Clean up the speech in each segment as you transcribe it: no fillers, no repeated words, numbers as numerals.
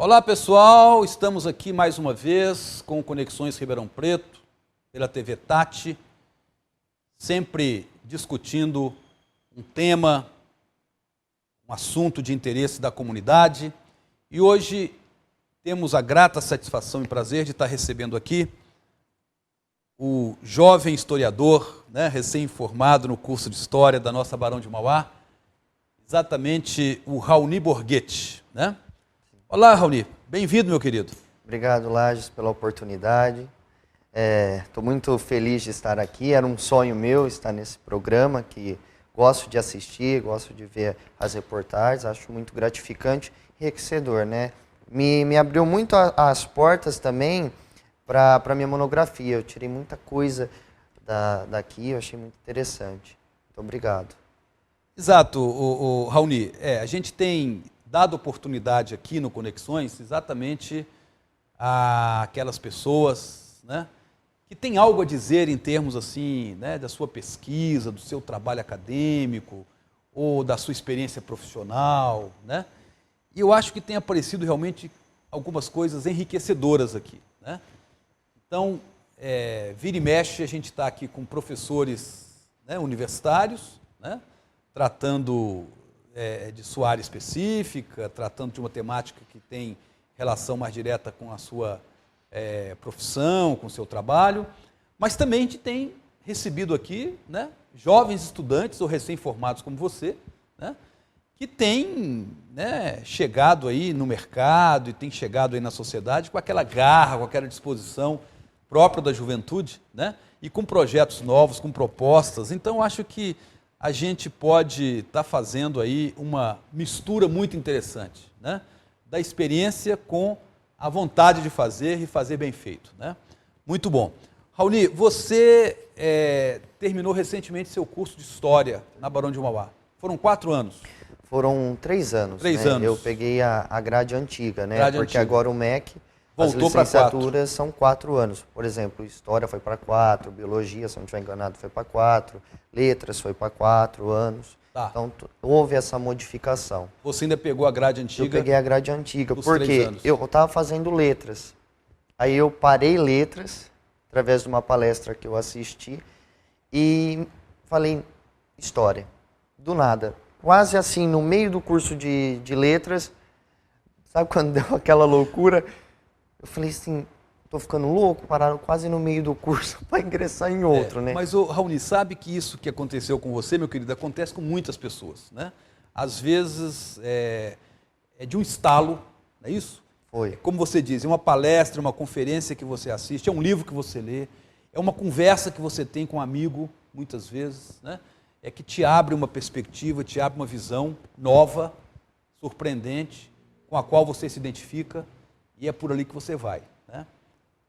Olá pessoal, estamos aqui mais uma vez com Conexões Ribeirão Preto, pela TV Tati, sempre discutindo um tema, um assunto de interesse da comunidade. E hoje temos a grata satisfação e prazer de estar recebendo aqui o jovem historiador, recém-formado no curso de História da nossa Barão de Mauá, exatamente o Raoni Borghetti, Olá, Raoni. Bem-vindo, meu querido. Obrigado, Lages, pela oportunidade. Estou muito feliz de estar aqui. Era um sonho meu estar nesse programa, que gosto de assistir, gosto de ver as reportagens. Acho muito gratificante e enriquecedor, Me abriu muito as portas também para a minha monografia. Eu tirei muita coisa daqui, eu achei muito interessante. Muito obrigado. Exato, Raoni. A gente tem dado oportunidade aqui no Conexões exatamente àquelas pessoas, que têm algo a dizer em termos assim, da sua pesquisa, do seu trabalho acadêmico ou da sua experiência profissional, E eu acho que tem aparecido realmente algumas coisas enriquecedoras aqui, Então, vira e mexe, a gente está aqui com professores universitários, tratando de sua área específica, tratando de uma temática que tem relação mais direta com a sua profissão, com o seu trabalho, mas também a gente tem recebido aqui jovens estudantes ou recém-formados como você, que têm chegado aí no mercado e têm chegado aí na sociedade com aquela garra, com aquela disposição própria da juventude, e com projetos novos, com propostas. Então, acho que a gente pode estar fazendo aí uma mistura muito interessante, da experiência com a vontade de fazer e fazer bem feito, Muito bom. Raoni, você terminou recentemente seu curso de História na Barão de Mauá. Foram 4 anos? Foram 3 anos. 3 anos. Eu peguei a grade antiga, Grade porque antiga. Agora o MEC, voltou as licenciaturas são 4 anos. Por exemplo, História foi para 4, Biologia, se não estiver enganado, foi para 4, Letras foi para 4 anos. Tá. Então, houve essa modificação. Você ainda pegou a grade antiga? Eu peguei a grade antiga, dos porque 3 anos. eu estava fazendo Letras. Aí eu parei Letras, através de uma palestra que eu assisti, e falei História. Do nada. Quase assim, no meio do curso de Letras, sabe quando deu aquela loucura? Eu falei assim, estou ficando louco, pararam quase no meio do curso para ingressar em outro, Mas, Raoni, sabe que isso que aconteceu com você, meu querido, acontece com muitas pessoas, Às vezes é de um estalo, não é isso? Foi. Como você diz, é uma palestra, uma conferência que você assiste, é um livro que você lê, é uma conversa que você tem com um amigo, muitas vezes, É que te abre uma perspectiva, te abre uma visão nova, surpreendente, com a qual você se identifica, e é por ali que você vai,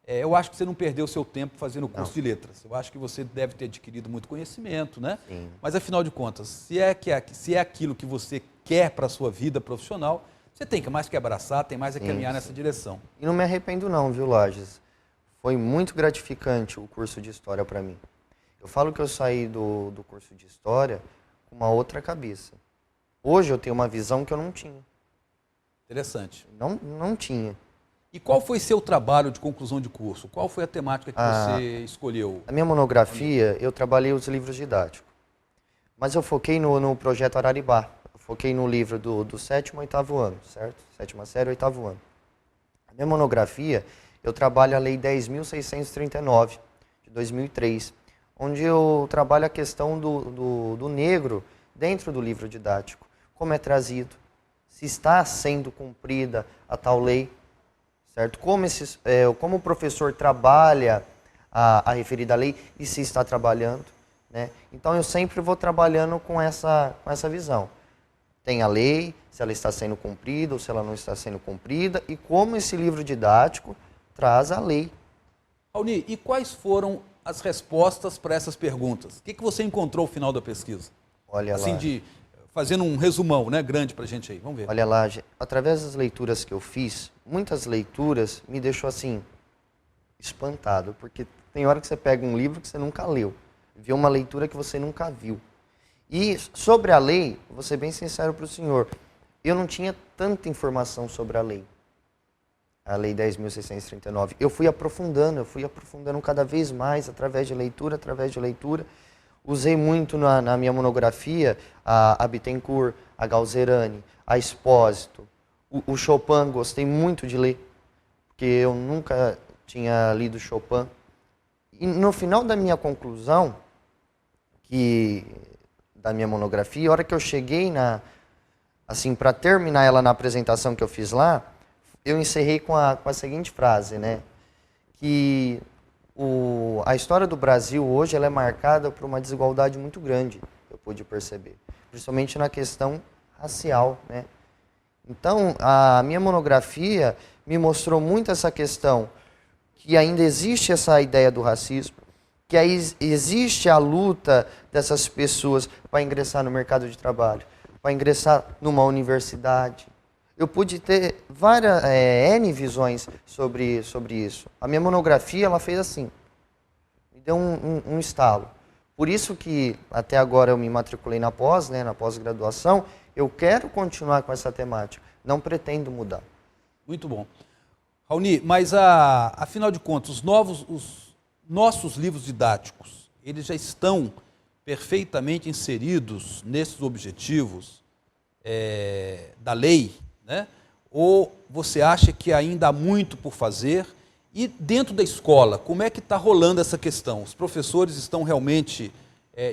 Eu acho que você não perdeu o seu tempo fazendo o curso de Letras. Eu acho que você deve ter adquirido muito conhecimento, Sim. Mas, afinal de contas, se é aquilo que você quer para a sua vida profissional, você tem que mais que abraçar, tem mais que caminhar nessa direção. E não me arrependo não, viu, Lages? Foi muito gratificante o curso de História para mim. Eu falo que eu saí do curso de História com uma outra cabeça. Hoje eu tenho uma visão que eu não tinha. Interessante. Não tinha. E qual foi seu trabalho de conclusão de curso? Qual foi a temática que você escolheu? A minha monografia, eu trabalhei os livros didáticos. Mas eu foquei no projeto Araribá. Eu foquei no livro do 7º e 8º ano, certo? 7ª série e 8º ano. A minha monografia, eu trabalho a Lei 10.639, de 2003, onde eu trabalho a questão do negro dentro do livro didático. Como é trazido, se está sendo cumprida a tal lei, certo? Como o professor trabalha a referida lei e se está trabalhando, Então eu sempre vou trabalhando com essa visão. Tem a lei, se ela está sendo cumprida ou se ela não está sendo cumprida, e como esse livro didático traz a lei. Raoni, e quais foram as respostas para essas perguntas? O que você encontrou no final da pesquisa? Olha assim, lá. Fazendo um resumão, grande para a gente aí. Vamos ver. Olha lá, através das leituras que eu fiz, muitas leituras me deixou assim, espantado, porque tem hora que você pega um livro que você nunca leu, vê uma leitura que você nunca viu. E sobre a lei, vou ser bem sincero para o senhor, eu não tinha tanta informação sobre a lei. a Lei 10.639. Eu fui aprofundando cada vez mais através de leitura. Usei muito na minha monografia a Bittencourt, a Galzerani, a Espósito, o Chopin, gostei muito de ler, porque eu nunca tinha lido Chopin. E no final da minha conclusão, da minha monografia, a hora que eu cheguei assim, para terminar ela na apresentação que eu fiz lá, eu encerrei com a seguinte frase, né? Que a história do Brasil hoje ela é marcada por uma desigualdade muito grande, eu pude perceber, principalmente na questão racial, né? Então, a minha monografia me mostrou muito essa questão, que ainda existe essa ideia do racismo, que existe a luta dessas pessoas para ingressar no mercado de trabalho, para ingressar numa universidade. Eu pude ter várias N visões sobre isso. A minha monografia ela fez assim, me deu um estalo. Por isso que até agora eu me matriculei na pós, né, na pós-graduação, eu quero continuar com essa temática, não pretendo mudar. Muito bom. Raoni, mas afinal de contas, os nossos livros didáticos, eles já estão perfeitamente inseridos nesses objetivos da lei, né? Ou você acha que ainda há muito por fazer? E dentro da escola, como é que está rolando essa questão? Os professores estão realmente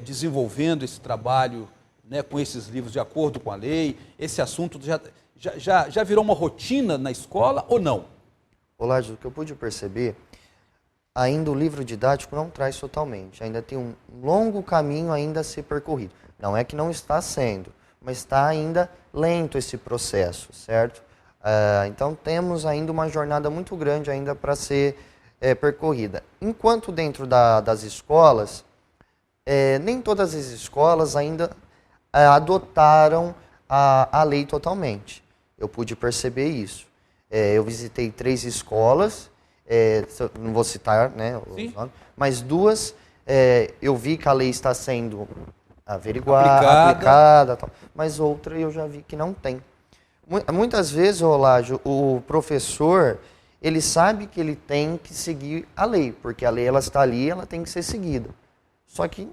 desenvolvendo esse trabalho, né, com esses livros de acordo com a lei? Esse assunto já virou uma rotina na escola ou não? Olá, o que eu pude perceber, ainda o livro didático não traz totalmente. Ainda tem um longo caminho ainda a ser percorrido. Não é que não está sendo, mas está ainda lento esse processo, certo? Então temos ainda uma jornada muito grande ainda para ser percorrida. Enquanto dentro das escolas, nem todas as escolas ainda adotaram a lei totalmente. Eu pude perceber isso. Eu visitei 3 escolas, não vou citar, né, os nomes, mas 2 eu vi que a lei está sendo averiguada, aplicada, tal, mas outra eu já vi que não tem. Muitas vezes, Olágio, o professor, ele sabe que ele tem que seguir a lei, porque a lei ela está ali, ela tem que ser seguida. Só que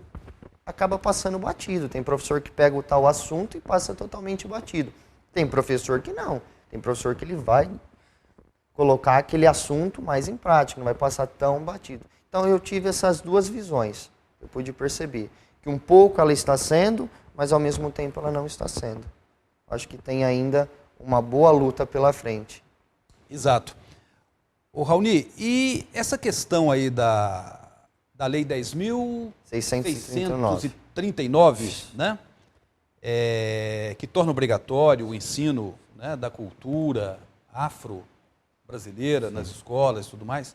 acaba passando batido. Tem professor que pega o tal assunto e passa totalmente batido. Tem professor que não. Tem professor que ele vai colocar aquele assunto mais em prática, não vai passar tão batido. Então eu tive essas 2 visões. Eu pude perceber que um pouco ela está sendo, mas ao mesmo tempo ela não está sendo. Acho que tem ainda uma boa luta pela frente. Exato. Ô Raoni, e essa questão aí da Lei 10.639, né? Que torna obrigatório o ensino, né, da cultura afro-brasileira nas escolas e tudo mais,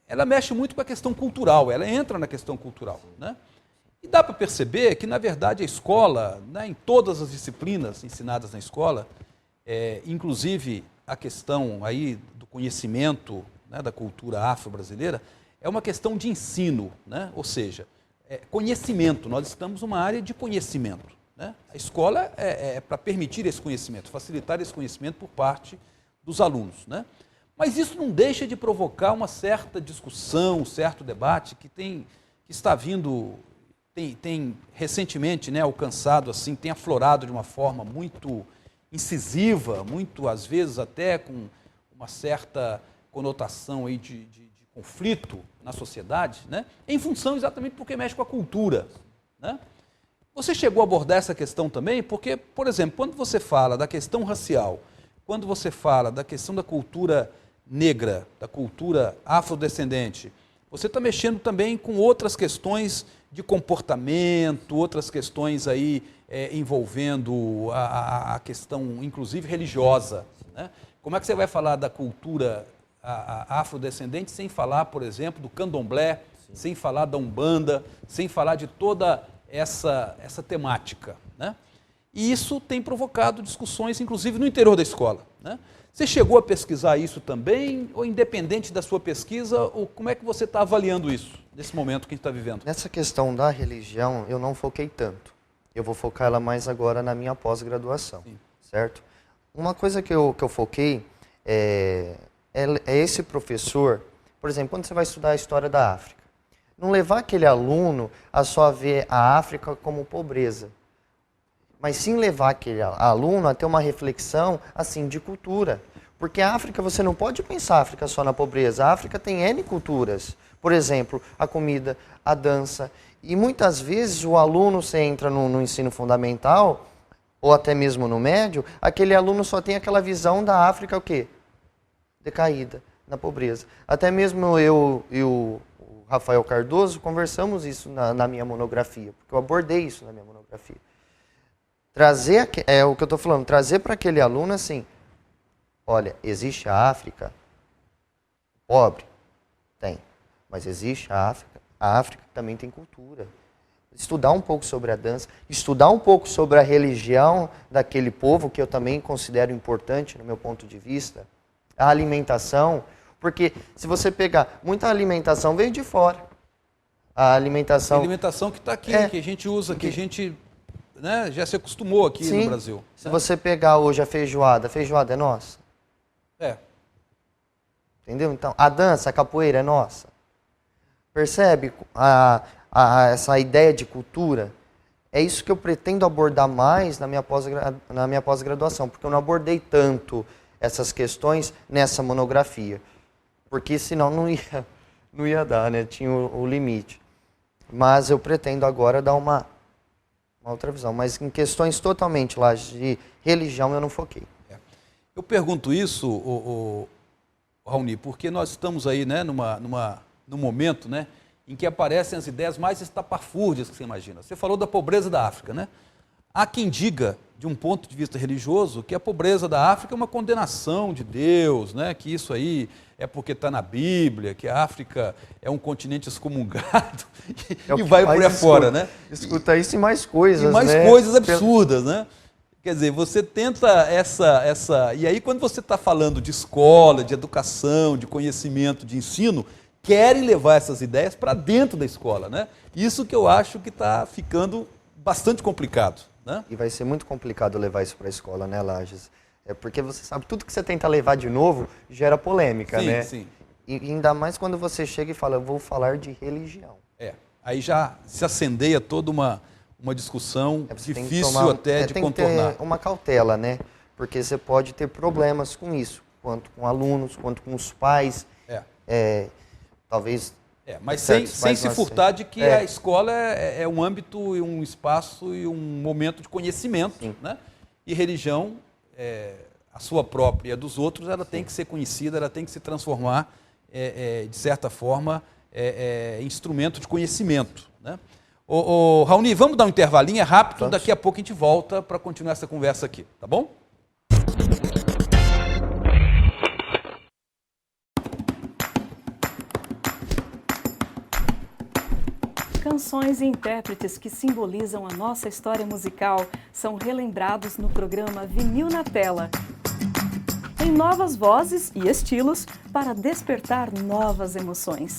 ela mexe muito com a questão cultural, ela entra na questão cultural, né? E dá para perceber que, na verdade, a escola, né, em todas as disciplinas ensinadas na escola, inclusive a questão aí do conhecimento, né, da cultura afro-brasileira, é uma questão de ensino, né? Ou seja, conhecimento. Nós estamos numa área de conhecimento, né? A escola é para permitir esse conhecimento, facilitar esse conhecimento por parte dos alunos, né? Mas isso não deixa de provocar uma certa discussão, um certo debate que está vindo, tem recentemente, né, alcançado, assim, tem aflorado de uma forma muito incisiva, muito, às vezes, até com uma certa conotação aí de conflito na sociedade, né, em função exatamente porque mexe com a cultura, né? Você chegou a abordar essa questão também? Porque, por exemplo, quando você fala da questão racial, quando você fala da questão da cultura negra, da cultura afrodescendente, você está mexendo também com outras questões de comportamento, outras questões aí envolvendo a questão, inclusive, religiosa, né? Como é que você vai falar da cultura afrodescendente sem falar, por exemplo, do candomblé, sim, sem falar da umbanda, sem falar de toda essa temática, né? E isso tem provocado discussões, inclusive, no interior da escola, né? Você chegou a pesquisar isso também, ou independente da sua pesquisa, ou como é que você está avaliando isso, nesse momento que a gente está vivendo? Nessa questão da religião, eu não foquei tanto. Eu vou focar ela mais agora na minha pós-graduação, certo? Uma coisa que eu foquei é esse professor, por exemplo, quando você vai estudar a história da África, não levar aquele aluno a só ver a África como pobreza, mas sim levar aquele aluno a ter uma reflexão assim de cultura. Porque a África, você não pode pensar a África só na pobreza. A África tem N culturas. Por exemplo, a comida, a dança. E muitas vezes o aluno, você entra no ensino fundamental, ou até mesmo no médio, aquele aluno só tem aquela visão da África o quê? Decaída, na pobreza. Até mesmo eu e o Rafael Cardoso conversamos isso na minha monografia, porque eu abordei isso na minha monografia. Trazer, é o que eu estou falando, trazer para aquele aluno assim, olha, existe a África pobre? Tem. Mas existe a África também tem cultura. Estudar um pouco sobre a dança, estudar um pouco sobre a religião daquele povo, que eu também considero importante no meu ponto de vista, a alimentação, porque se você pegar, muita alimentação veio de fora. A alimentação que está aqui, que a gente usa, que a gente, né, já se acostumou aqui no Brasil. Se você pegar hoje a feijoada é nossa. Entendeu? Então, a dança, a capoeira é nossa. Percebe essa ideia de cultura? É isso que eu pretendo abordar mais na minha pós-graduação, porque eu não abordei tanto essas questões nessa monografia. Porque senão não ia dar, né? Tinha o limite. Mas eu pretendo agora dar uma outra visão. Mas em questões totalmente lá de religião eu não foquei. Eu pergunto isso, Raoni, porque nós estamos aí, né, num momento, né, em que aparecem as ideias mais estapafúrdias que você imagina. Você falou da pobreza da África, né? Há quem diga, de um ponto de vista religioso, que a pobreza da África é uma condenação de Deus, né? Que isso aí é porque está na Bíblia, que a África é um continente excomungado e vai por aí fora, né? Escuta isso e mais coisas, e mais né? coisas absurdas, né? Quer dizer, você tenta essa... E aí, quando você está falando de escola, de educação, de conhecimento, de ensino, querem levar essas ideias para dentro da escola, né? Isso que eu acho que está ficando bastante complicado, né? E vai ser muito complicado levar isso para a escola, né, Lages? É porque você sabe, tudo que você tenta levar de novo gera polêmica, né? Sim. E ainda mais quando você chega e fala, eu vou falar de religião. Aí já se acendeia toda uma discussão difícil até de contornar. Tem que ter uma cautela, né? Porque você pode ter problemas com isso, quanto com alunos, quanto com os pais. Talvez... mas sem se furtar de que a escola é um âmbito, e um espaço e um momento de conhecimento, né? E religião, a sua própria e a dos outros, ela tem que ser conhecida, ela tem que se transformar, de certa forma, em instrumento de conhecimento, né? Raoni, vamos dar um intervalinho, é rápido, daqui a pouco a gente volta para continuar essa conversa aqui, tá bom? Canções e intérpretes que simbolizam a nossa história musical são relembrados no programa Vinil na Tela. Em novas vozes e estilos para despertar novas emoções.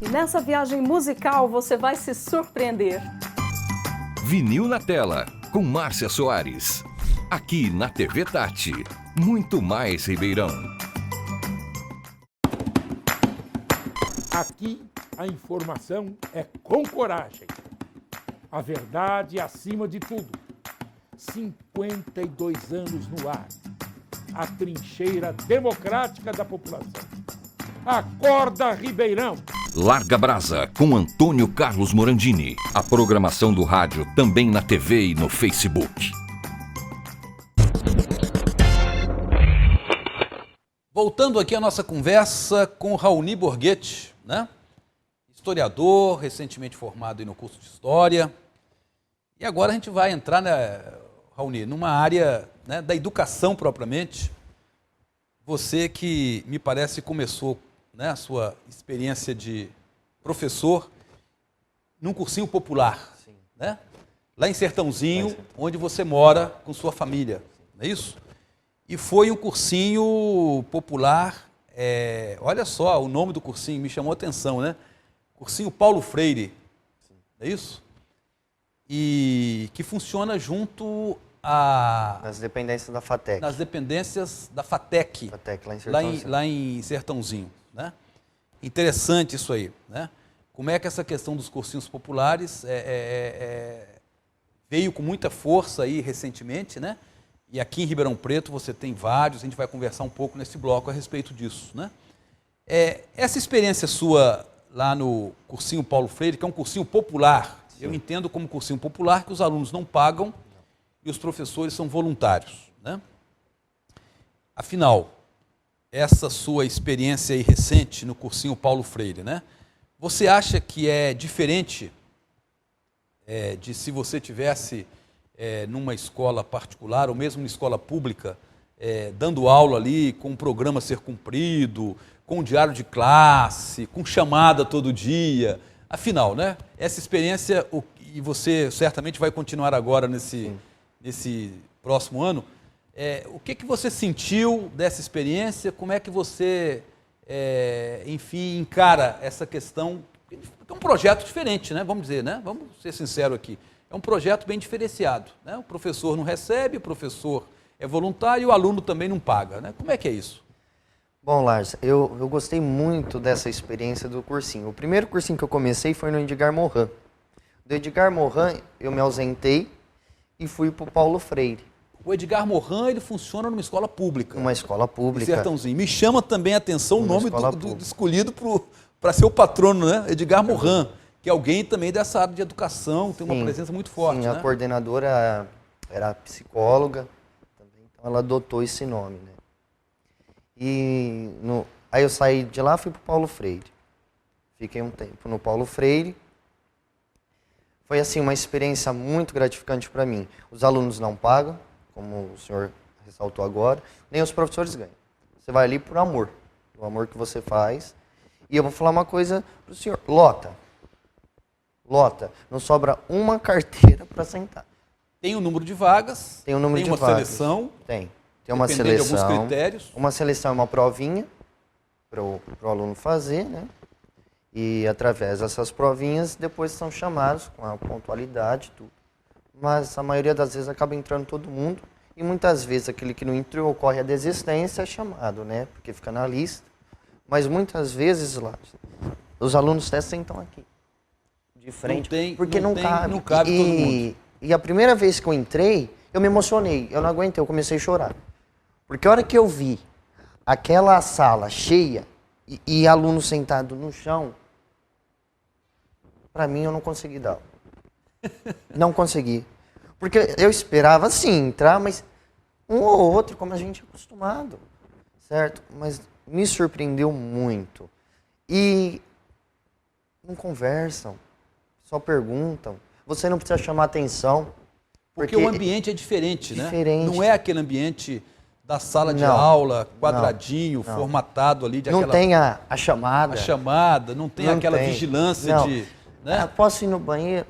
E nessa viagem musical você vai se surpreender. Vinil na Tela, com Márcia Soares. Aqui na TV Tati. Muito mais Ribeirão. Aqui a informação é com coragem. A verdade acima de tudo. 52 anos no ar. A trincheira democrática da população. Acorda, Ribeirão! Larga Brasa, com Antônio Carlos Morandini. A programação do rádio também na TV e no Facebook. Voltando aqui à nossa conversa com Raoni Borghetti, né? Historiador, recentemente formado aí no curso de História. E agora a gente vai entrar, né, Raoni, numa área, né, da educação propriamente. Você que, me parece, começou, né, a sua experiência de professor num cursinho popular, né? Lá em Sertãozinho, onde você mora com sua família, não é isso? E foi um cursinho popular, olha só, o nome do cursinho me chamou a atenção, né? Cursinho Paulo Freire, é isso? E que funciona junto Nas dependências da FATEC. Nas dependências da FATEC. FATEC, lá em Lá Sertãozinho. lá em Sertãozinho, né? Interessante isso aí, né? Como é que essa questão dos cursinhos populares veio com muita força aí recentemente, né? E aqui em Ribeirão Preto você tem vários, a gente vai conversar um pouco nesse bloco a respeito disso, né? Essa experiência sua lá no cursinho Paulo Freire, que é um cursinho popular, eu entendo como cursinho popular que os alunos não pagam e os professores são voluntários, né? Afinal, essa sua experiência aí recente no cursinho Paulo Freire, né? Você acha que é diferente de se você tivesse numa escola particular ou mesmo numa escola pública, dando aula ali com um programa a ser cumprido, com um diário de classe, com chamada todo dia? Afinal, né? Essa experiência, e você certamente vai continuar agora nesse próximo ano, o que você sentiu dessa experiência? Como é que você, enfim, encara essa questão? É um projeto diferente, né? Vamos dizer, né? Vamos ser sinceros aqui. É um projeto bem diferenciado, né? O professor não recebe, o professor é voluntário e o aluno também não paga, né? Como é que é isso? Bom, Lars, eu gostei muito dessa experiência do cursinho. O primeiro cursinho que eu comecei foi no Edgar Morin. Do Edgar Morin, eu me ausentei e fui para o Paulo Freire. O Edgar Morin, ele funciona numa escola pública. Uma escola pública. Em Sertãozinho. Me chama também a atenção o nome do escolhido para ser o patrono, né? Edgar Morin, que é alguém também dessa área de educação, tem uma presença muito forte. Sim, né? A coordenadora era psicóloga, também, então ela adotou esse nome, né? Aí eu saí de lá e fui para o Paulo Freire. Fiquei um tempo no Paulo Freire. Foi assim uma experiência muito gratificante para mim. Os alunos não pagam, como o senhor ressaltou agora, nem os professores ganham. Você vai ali por amor, o amor que você faz. E eu vou falar uma coisa para o senhor. Lota, não sobra uma carteira para sentar. Tem um número de vagas, Tem um número de uma vagas. seleção. Tem uma dependendo seleção. de alguns critérios. Uma seleção é uma provinha para o aluno fazer, né? E através dessas provinhas, depois são chamados com a pontualidade e tudo. Mas a maioria das vezes acaba entrando todo mundo. E muitas vezes aquele que não entrou, ocorre a desistência, é chamado, né? Porque fica na lista. Mas muitas vezes lá, os alunos até sentam aqui, de frente, porque não cabe todo mundo. E a primeira vez que eu entrei, eu me emocionei, eu não aguentei, eu comecei a chorar. Porque a hora que eu vi aquela sala cheia e aluno sentado no chão, para mim eu não consegui dar aula. Não consegui. Porque eu esperava sim entrar, mas um ou outro, como a gente é acostumado, certo? Mas me surpreendeu muito. E não conversam, só perguntam. Você não precisa chamar atenção. Porque o ambiente é diferente, né? Não é aquele ambiente da sala de aula, quadradinho, formatado ali. Não tem a chamada. A chamada, não tem aquela vigilância de... Né? Posso ir no banheiro?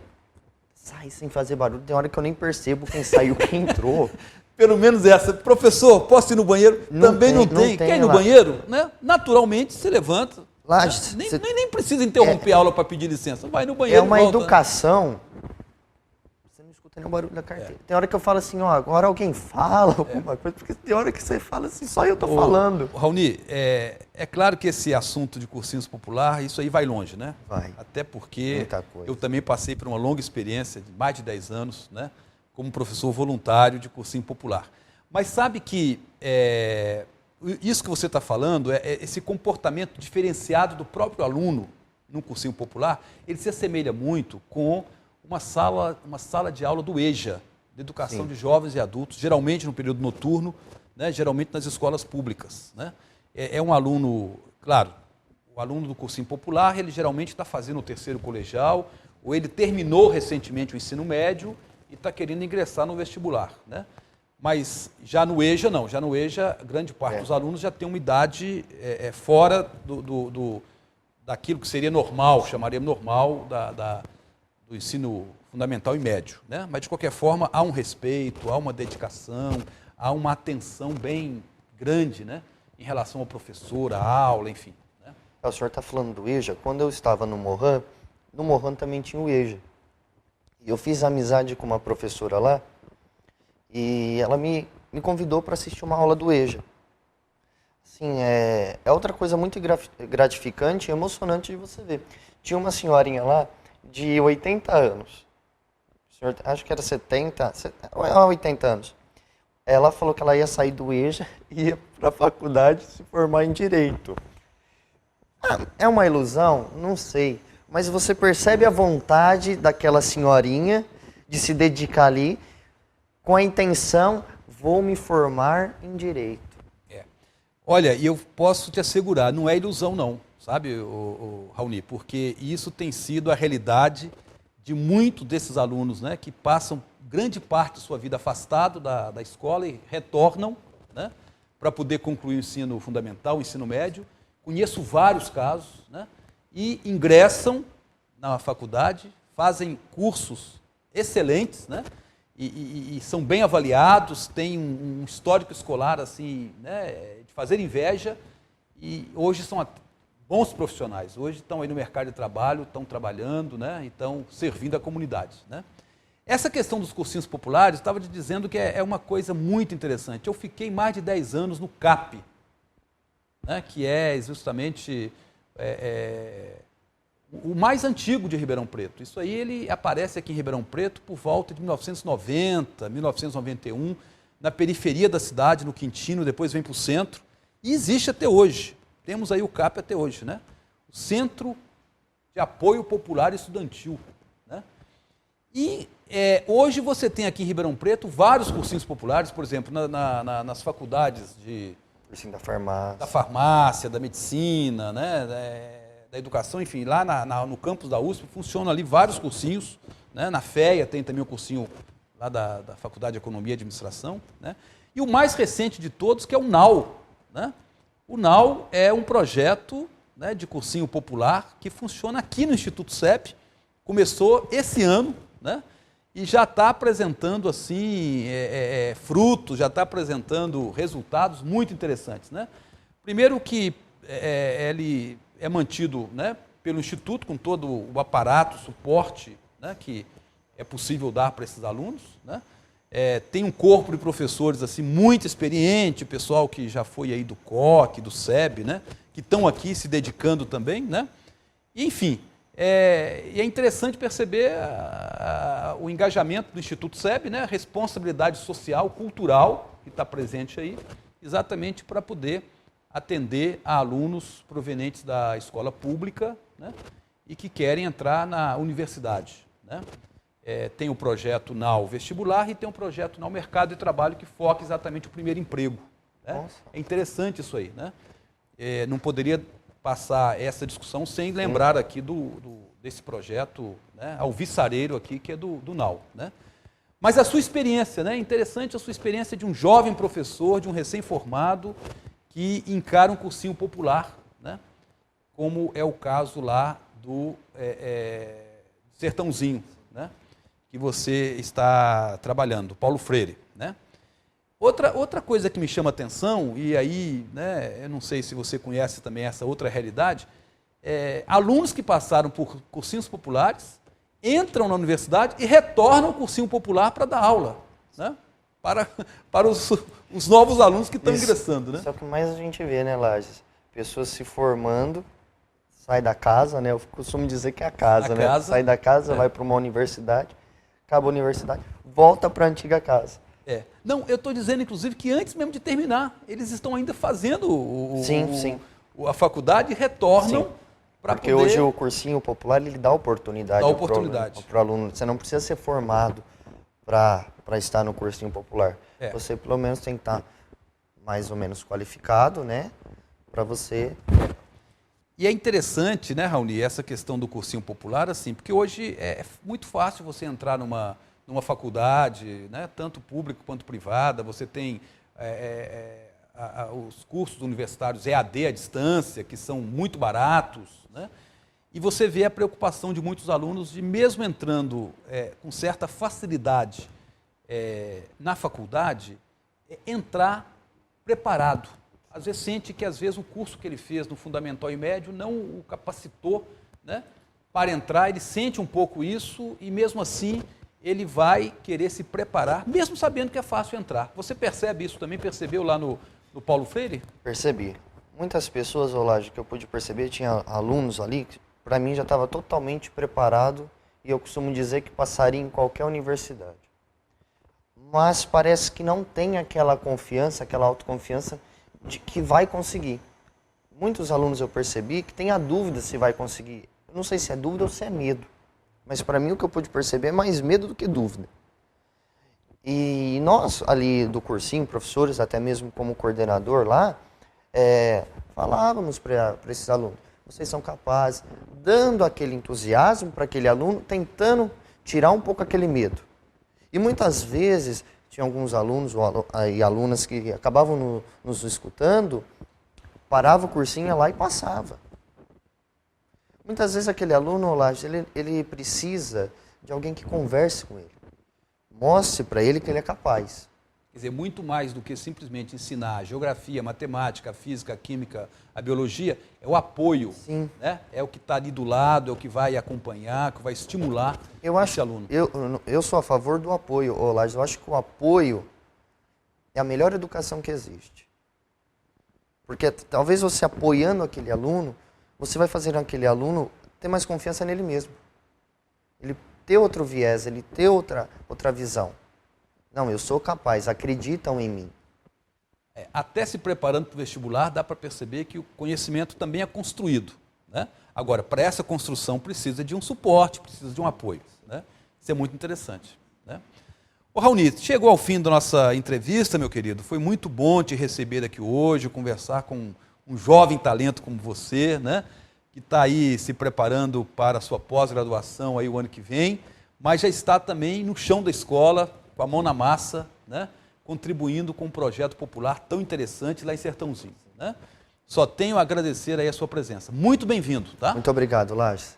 Sai sem fazer barulho. Tem hora que eu nem percebo quem saiu, quem entrou. Pelo menos essa. Professor, posso ir no banheiro? Também não tem. Quer ir no banheiro? Né? Naturalmente, se levanta. Lá, nem precisa interromper a aula para pedir licença. Vai no banheiro. É uma educação. Você não escuta nem o barulho da carteira. Tem hora que eu falo assim, ó, agora alguém fala alguma coisa, porque tem hora que você fala assim, só eu tô falando. Raoni, é claro que esse assunto de cursinhos popular, isso aí vai longe, né? Vai. Até porque Muita coisa. Eu também passei por uma longa experiência, de mais de 10 anos, né? Como professor voluntário de cursinho popular. Mas sabe que isso que você está falando, esse comportamento diferenciado do próprio aluno num cursinho popular, ele se assemelha muito com uma sala de aula do EJA, de Educação de Jovens e Adultos, geralmente no período noturno, né, geralmente nas escolas públicas. Né? É um aluno, claro, o aluno do cursinho popular, ele geralmente está fazendo o terceiro colegial, ou ele terminou recentemente o ensino médio e está querendo ingressar no vestibular. Né? Mas já no EJA, não. Já no EJA, grande parte dos alunos já tem uma idade fora daquilo que seria normal, chamaríamos normal, do ensino fundamental e médio. Né? Mas, de qualquer forma, há um respeito, há uma dedicação, há uma atenção bem grande, né? Em relação ao professor, à aula, enfim. Né? O senhor está falando do EJA. Quando eu estava no Morin também tinha o EJA. E eu fiz amizade com uma professora lá, E ela me convidou para assistir uma aula do EJA. Assim, é outra coisa muito gratificante e emocionante de você ver. Tinha uma senhorinha lá de 80 anos. Acho que era 70, 80 anos. Ela falou que ela ia sair do EJA e ia para a faculdade se formar em Direito. É uma ilusão? Não sei. Mas você percebe a vontade daquela senhorinha de se dedicar ali com a intenção, vou me formar em Direito. Olha, e eu posso te assegurar, não é ilusão não, sabe, Raoni, porque isso tem sido a realidade de muitos desses alunos, né, que passam grande parte de sua vida afastado da escola e retornam, né, para poder concluir o ensino fundamental, o ensino médio. Conheço vários casos, né, e ingressam na faculdade, fazem cursos excelentes, né, e são bem avaliados, têm um histórico escolar assim, né, de fazer inveja, e hoje são bons profissionais, hoje estão aí no mercado de trabalho, estão trabalhando, né, e estão servindo a comunidade, né. Essa questão dos cursinhos populares, eu estava te dizendo que é uma coisa muito interessante. Eu fiquei mais de 10 anos no CAP, né, que é justamente o mais antigo de Ribeirão Preto. Isso aí ele aparece aqui em Ribeirão Preto por volta de 1990, 1991, na periferia da cidade, no Quintino, depois vem para o centro, e existe até hoje. Temos aí o CAP até hoje, né? O Centro de Apoio Popular Estudantil, né? E hoje você tem aqui em Ribeirão Preto vários cursinhos populares, por exemplo, nas faculdades de... Cursinho da farmácia. Da farmácia, da medicina, né? Da educação, enfim, lá no campus da USP funcionam ali vários cursinhos, né? Na FEA tem também o cursinho lá da Faculdade de Economia e Administração, né? E o mais recente de todos, que é o NAU, né? O NAU é um projeto, né, de cursinho popular que funciona aqui no Instituto CEP, começou esse ano, né? E já está apresentando assim, frutos, já está apresentando resultados muito interessantes, né? Primeiro que ele é mantido, né, pelo Instituto com todo o aparato, o suporte, né, que é possível dar para esses alunos, né? Tem um corpo de professores assim, muito experiente, pessoal que já foi aí do COC, do SEB, né, que estão aqui se dedicando também, né? E, enfim, é interessante perceber o engajamento do Instituto SEB, né, a responsabilidade social, cultural que está presente aí, exatamente para poder atender a alunos provenientes da escola pública, né, e que querem entrar na universidade, né? Tem o projeto NAU Vestibular e tem o projeto NAU Mercado de Trabalho, que foca exatamente o primeiro emprego, né? É interessante isso aí, né? Não poderia passar essa discussão sem lembrar aqui desse projeto, né, alvissareiro aqui, que é do NAU, né? Mas a sua experiência, né? É interessante a sua experiência de um jovem professor, de um recém-formado, que encara um cursinho popular, né, como é o caso lá do Sertãozinho, né, que você está trabalhando, Paulo Freire, né? Outra coisa que me chama a atenção, e aí, né, eu não sei se você conhece também essa outra realidade, alunos que passaram por cursinhos populares, entram na universidade e retornam ao cursinho popular para dar aula, né? Para os novos alunos que estão ingressando, né? Isso é o que mais a gente vê, né, Lages? Pessoas se formando, sai da casa, né? Eu costumo dizer que é a casa, né? Sai da casa, vai para uma universidade, acaba a universidade, volta para a antiga casa. Não, eu estou dizendo, inclusive, que antes mesmo de terminar, eles estão ainda fazendo a faculdade e retornam para poder... Porque hoje o cursinho popular, ele dá oportunidade para o aluno. Você não precisa ser formado para estar no cursinho popular. Você pelo menos tem que estar mais ou menos qualificado, né, para você... E é interessante, né, Raoni, essa questão do cursinho popular, assim, porque hoje é muito fácil você entrar numa faculdade, né, tanto pública quanto privada, você tem os cursos universitários EAD à distância, que são muito baratos, né, e você vê a preocupação de muitos alunos de, mesmo entrando com certa facilidade na faculdade, entrar preparado. Às vezes sente que, às vezes, o curso que ele fez no fundamental e médio não o capacitou, né, para entrar, ele sente um pouco isso e, mesmo assim, ele vai querer se preparar, mesmo sabendo que é fácil entrar. Você percebe isso também? Percebeu lá no Paulo Freire? Percebi. Muitas pessoas, Olage, que eu pude perceber, tinha alunos ali, que para mim já estava totalmente preparado e eu costumo dizer que passaria em qualquer universidade. Mas parece que não tem aquela confiança, aquela autoconfiança de que vai conseguir. Muitos alunos eu percebi que têm a dúvida se vai conseguir. Eu não sei se é dúvida ou se é medo. Mas para mim o que eu pude perceber é mais medo do que dúvida. E nós ali do cursinho, professores, até mesmo como coordenador lá, falávamos para esses alunos, vocês são capazes, dando aquele entusiasmo para aquele aluno, tentando tirar um pouco aquele medo. E muitas vezes tinha alguns alunos e alunas que acabavam nos escutando, parava o cursinho ia lá e passava. Muitas vezes aquele aluno, Olage, ele precisa de alguém que converse com ele. Mostre para ele que ele é capaz. Quer dizer, muito mais do que simplesmente ensinar a geografia, a matemática, a física, a química, a biologia, é o apoio. Sim. Né? É o que está ali do lado, é o que vai acompanhar, que vai estimular esse aluno. Eu sou a favor do apoio, Olage. Eu acho que o apoio é a melhor educação que existe. Porque talvez você apoiando aquele aluno, você vai fazer aquele aluno ter mais confiança nele mesmo. Ele ter outro viés, ele ter outra visão. Não, eu sou capaz, acreditam em mim. Até se preparando para o vestibular, dá para perceber que o conhecimento também é construído. Né? Agora, para essa construção precisa de um suporte, precisa de um apoio. Né? Isso é muito interessante. Né? Ô Raoni, chegou ao fim da nossa entrevista, meu querido. Foi muito bom te receber aqui hoje, conversar com um jovem talento como você, né? Que está aí se preparando para a sua pós-graduação aí o ano que vem, mas já está também no chão da escola, com a mão na massa, né? Contribuindo com um projeto popular tão interessante lá em Sertãozinho. Né? Só tenho a agradecer aí a sua presença. Muito bem-vindo, tá? Muito obrigado, Lages.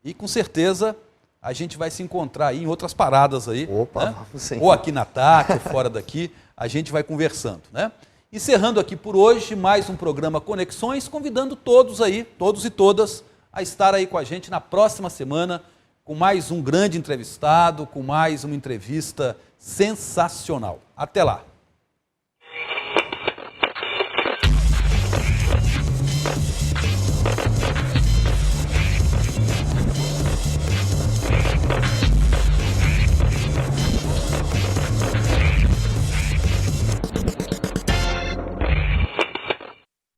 E com certeza a gente vai se encontrar aí em outras paradas aí. Opa, né? vamos sim. Ou aqui na TAC, ou fora daqui, a gente vai conversando, né? Encerrando aqui por hoje mais um programa Conexões, convidando todos aí, todos e todas, a estar aí com a gente na próxima semana com mais um grande entrevistado, com mais uma entrevista sensacional. Até lá!